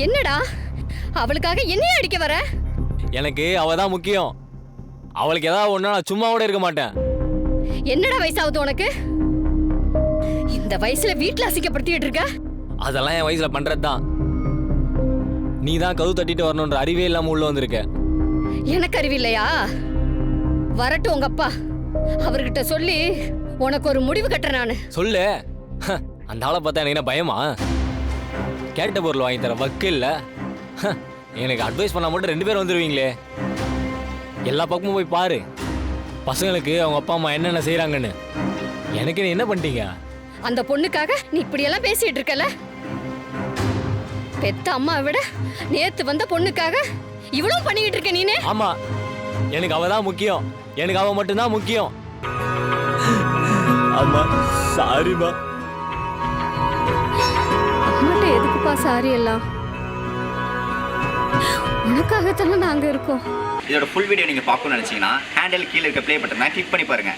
என்னடா அவளுக்காக என்னைய அடிக்க வர? எனக்கு அவ தான் முக்கியம். அவளுக்கு ஏதாவது ஒண்ணா நான் சும்மா கூட இருக்க மாட்டேன். என்னடா வயசாகுது உனக்கு? இந்த வயசுல வீட்டுல அசிங்கப்படுத்திட்டு இருக்க? அதெல்லாம் என் வயசுல பண்றதுதான். நீ தான் கதவு தட்டிட்டு வரணுன்ற அறிவே இல்லாம உள்ள வந்திருக்க. எனக்கு அறிவில்லையா? வரட்டும் உங்க அப்பா, அவர்கிட்ட சொல்லி உனக்கு ஒரு முடிவு கட்டுறேன் நானு. சொல்லு. அந்த ஆளை பார்த்தா எனக்கு என்ன பயமா? கேட்ட பொருள் வாங்கி தர வக்கு இல்ல. எனக்கு அட்வைஸ் பண்ணா மட்டும் 2 பேர் வந்துருவீங்களே. எல்லா பக்கமும் போய் பாரு, பசங்களுக்கு அவங்க அப்பா அம்மா என்னென்ன செய்யறாங்கன்னு. எனக்கு நீ என்ன பண்ணிட்டீங்க? அந்த பொண்ணுக்காக நீ இப்படி எல்லாம் பேசிட்டு இருக்கல? பெத்த அம்மா விட நேத்து வந்த பொண்ணுக்காக இவ்வளவு பண்ணிட்டு இருக்க நீனே. ஆமா, எனக்கு அவ தான் முக்கியம். எனக்கு அவ மட்டும்தான் முக்கியம். அம்மா சாரிமா. அம்மாட்ட எதுக்குப்பா சாரி எல்லாம்? உனக்காகத்தானே நாங்க இருக்கோம். இதோட ஃபுல் வீடியோ நீங்க பார்க்கணும்னு நினைச்சீங்கன்னா ஹேண்டில் கீழே இருக்க ப்ளே பட்டனை கிளிக் பண்ணி பாருங்க.